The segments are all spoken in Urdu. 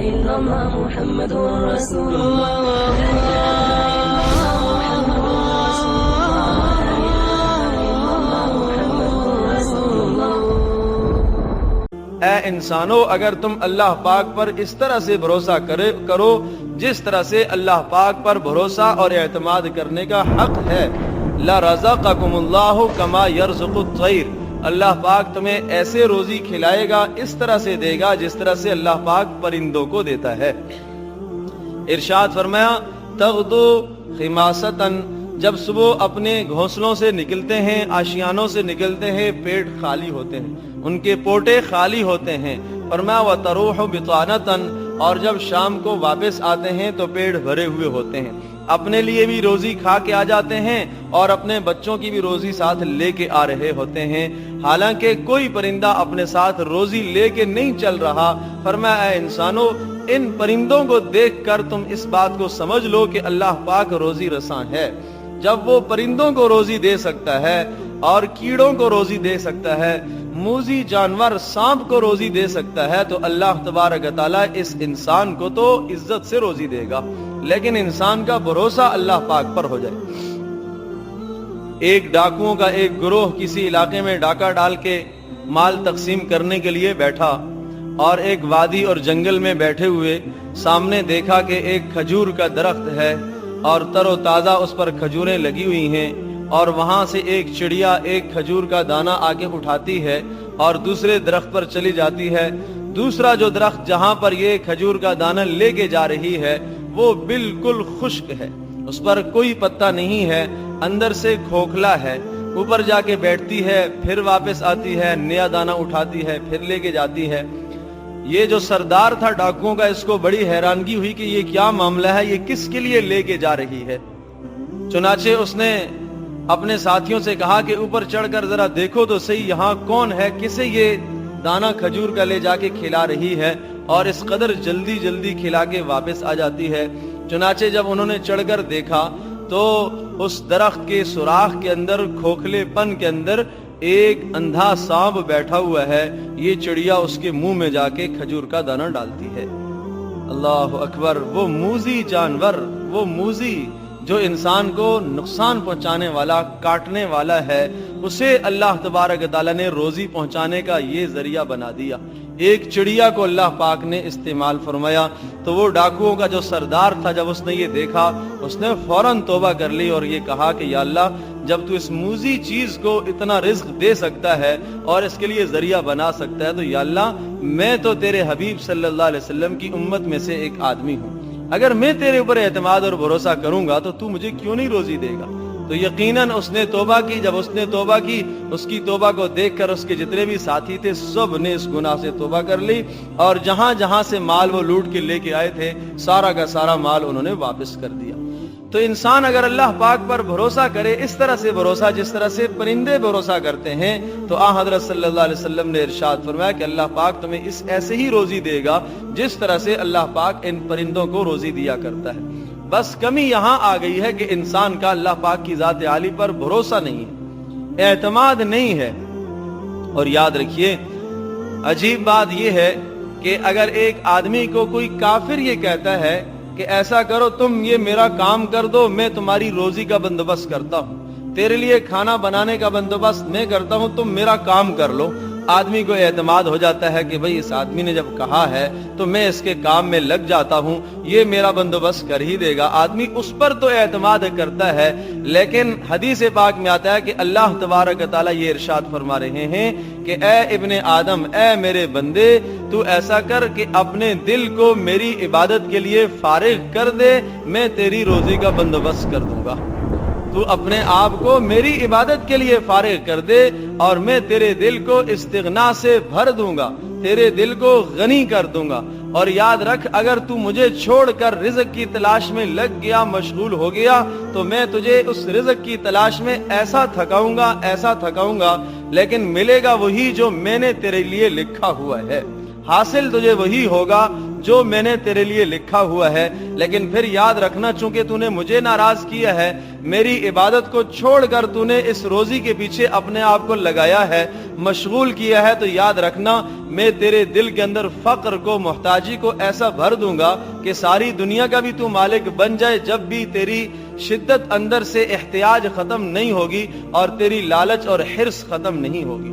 إلا الله محمد رسول الله لا إله إلا الله محمد رسول الله. اے انسانو، اگر تم اللہ پاک پر اس طرح سے بھروسہ کرو جس طرح سے اللہ پاک پر بھروسہ اور اعتماد کرنے کا حق ہے، لَرَزَقَكُمُ اللَّهُ كَمَا يَرْزُقُ الطَّيْرَ، اللہ پاک تمہیں ایسے روزی کھلائے گا، اس طرح سے دے گا جس طرح سے اللہ پاک پرندوں کو دیتا ہے. ارشاد فرمایا تغدو خماستن، جب صبح اپنے گھونسلوں سے نکلتے ہیں، آشیانوں سے نکلتے ہیں، پیٹ خالی ہوتے ہیں، ان کے پوٹے خالی ہوتے ہیں. فرمایا وتروح بطانتن، اور جب شام کو واپس آتے ہیں تو پیٹ بھرے ہوئے ہوتے ہیں، اپنے لیے بھی روزی کھا کے آ جاتے ہیں اور اپنے بچوں کی بھی روزی ساتھ لے کے آ رہے ہوتے ہیں، حالانکہ کوئی پرندہ اپنے ساتھ روزی لے کے نہیں چل رہا. فرمایا اے انسانو، ان پرندوں کو دیکھ کر تم اس بات کو سمجھ لو کہ اللہ پاک روزی رساں ہے. جب وہ پرندوں کو روزی دے سکتا ہے اور کیڑوں کو روزی دے سکتا ہے، موذی جانور سانپ کو روزی دے سکتا ہے، تو اللہ تبارک تعالیٰ اس انسان کو تو عزت سے روزی دے گا. لیکن انسان کا بھروسہ اللہ پاک پر ہو جائے. ایک ڈاکوؤں کا ایک گروہ کسی علاقے میں ڈاکہ ڈال کے مال تقسیم کرنے کے لیے بیٹھا، اور ایک وادی اور جنگل میں بیٹھے ہوئے سامنے دیکھا کہ ایک کھجور کا درخت ہے اور تر و تازہ اس پر کھجوریں لگی ہوئی ہیں، اور وہاں سے ایک چڑیا ایک کھجور کا دانہ آگے اٹھاتی ہے اور دوسرے درخت پر چلی جاتی ہے. دوسرا جو درخت جہاں پر یہ کھجور کا دانہ لے کے جا رہی ہے وہ بالکل خشک ہے، اس پر کوئی پتا نہیں ہے، اندر سے کھوکھلا ہے. اوپر جا کے بیٹھتی ہے، پھر واپس آتی ہے، نیا دانہ اٹھاتی ہے، پھر لے کے جاتی ہے. یہ جو سردار تھا ڈاکوؤں کا، اس کو بڑی حیرانگی ہوئی کہ یہ کیا معاملہ ہے، یہ کس کے لیے لے کے جا رہی ہے. چنانچہ اس نے اپنے ساتھیوں سے کہا کہ اوپر چڑھ کر ذرا دیکھو تو صحیح یہاں کون ہے، کسے یہ دانہ کھجور کا لے جا کے کھلا رہی ہے اور اس قدر جلدی جلدی کھلا کے واپس آ جاتی ہے. چنانچہ جب انہوں نے چڑھ کر دیکھا تو اس درخت کے سوراخ کے اندر، کھوکھلے پن کے اندر ایک اندھا سانپ بیٹھا ہوا ہے. یہ چڑیا اس کے منہ میں جا کے کھجور کا دانہ ڈالتی ہے. اللہ اکبر! وہ موذی جانور، وہ موذی جو انسان کو نقصان پہنچانے والا، کاٹنے والا ہے، اسے اللہ تبارک تعالیٰ نے روزی پہنچانے کا یہ ذریعہ بنا دیا. ایک چڑیا کو اللہ پاک نے استعمال فرمایا. تو وہ ڈاکوؤں کا جو سردار تھا، جب اس نے یہ دیکھا اس نے فوراً توبہ کر لی اور یہ کہا کہ یا اللہ، جب تو اس موذی چیز کو اتنا رزق دے سکتا ہے اور اس کے لیے ذریعہ بنا سکتا ہے، تو یا اللہ، میں تو تیرے حبیب صلی اللہ علیہ وسلم کی امت میں سے ایک آدمی ہوں، اگر میں تیرے اوپر اعتماد اور بھروسہ کروں گا تو مجھے کیوں نہیں روزی دے گا. تو یقیناً اس نے توبہ کی. جب اس نے توبہ کی، اس کی توبہ کو دیکھ کر اس کے جتنے بھی ساتھی تھے سب نے اس گناہ سے توبہ کر لی، اور جہاں جہاں سے مال وہ لوٹ کے لے کے آئے تھے سارا کا سارا مال انہوں نے واپس کر دیا. تو انسان اگر اللہ پاک پر بھروسہ کرے، اس طرح سے بھروسہ جس طرح سے پرندے بھروسہ کرتے ہیں، تو حضرت صلی اللہ علیہ وسلم نے ارشاد فرمایا کہ اللہ پاک تمہیں ایسے ہی روزی دے گا جس طرح سے اللہ پاک ان پرندوں کو روزی دیا کرتا ہے. بس کمی یہاں آ گئی ہے کہ انسان کا اللہ پاک کی ذات عالی پر بھروسہ نہیں ہے، اعتماد نہیں ہے. اور یاد رکھیے، عجیب بات یہ ہے کہ اگر ایک آدمی کو کوئی کافر یہ کہتا ہے کہ ایسا کرو، تم یہ میرا کام کر دو، میں تمہاری روزی کا بندوبست کرتا ہوں، تیرے لیے کھانا بنانے کا بندوبست میں کرتا ہوں، تم میرا کام کر لو، آدمی کو اعتماد ہو جاتا ہے کہ بھئی اس آدمی نے جب کہا ہے تو میں اس کے کام میں لگ جاتا ہوں، یہ میرا بندوبست کر ہی دے گا. آدمی اس پر تو اعتماد کرتا ہے. لیکن حدیث پاک میں آتا ہے کہ اللہ تبارک تعالیٰ یہ ارشاد فرما رہے ہیں کہ اے ابن آدم، اے میرے بندے، تو ایسا کر کہ اپنے دل کو میری عبادت کے لیے فارغ کر دے، میں تیری روزی کا بندوبست کر دوں گا. تو اپنے آپ کو میری عبادت کے لیے فارغ کر دے اور میں تیرے دل کو استغنا سے بھر دوں گا، تیرے دل کو غنی کر دوں گا. اور یاد رکھ، اگر تو مجھے چھوڑ کر رزق کی تلاش میں لگ گیا، مشغول ہو گیا، تو میں تجھے اس رزق کی تلاش میں ایسا تھکاؤں گا، لیکن ملے گا وہی جو میں نے تیرے لیے لکھا ہوا ہے. حاصل تجھے وہی ہوگا جو میں نے تیرے لیے لکھا ہوا ہے، لیکن پھر یاد رکھنا چونکہ تو نے مجھے ناراض کیا ہے، میری عبادت کو چھوڑ کر تو نے اس روزی کے پیچھے اپنے آپ کو لگایا ہے، مشغول کیا ہے، تو یاد رکھنا میں تیرے دل کے اندر فقر کو، محتاجی کو ایسا بھر دوں گا کہ ساری دنیا کا بھی تو مالک بن جائے، جب بھی تیری شدت اندر سے احتیاج ختم نہیں ہوگی اور تیری لالچ اور حرص ختم نہیں ہوگی۔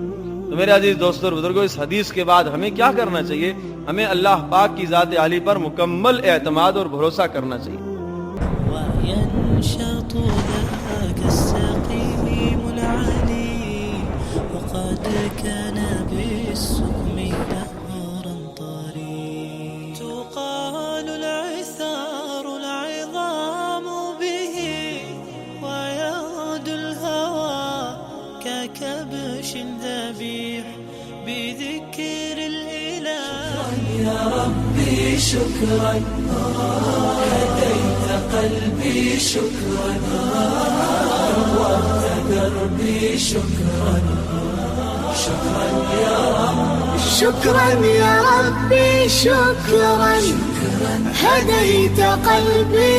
تو میرے عزیز دوستو اور بزرگوں، اس حدیث کے بعد ہمیں کیا کرنا چاہیے؟ ہمیں اللہ پاک کی ذات عالی پر مکمل اعتماد اور بھروسہ کرنا چاہیے۔ وينشط ذاك السقيم العلي وقد كان بالسقم دهرا طري تقال العثار العظام به ويغدو الهوى ككبش ذبيح بذكر الإله يا ربي شكرا هديت قلبي شكرا نورت دربي شكرا شكرا يا رب شكرا يا ربي شكرا هديت قلبي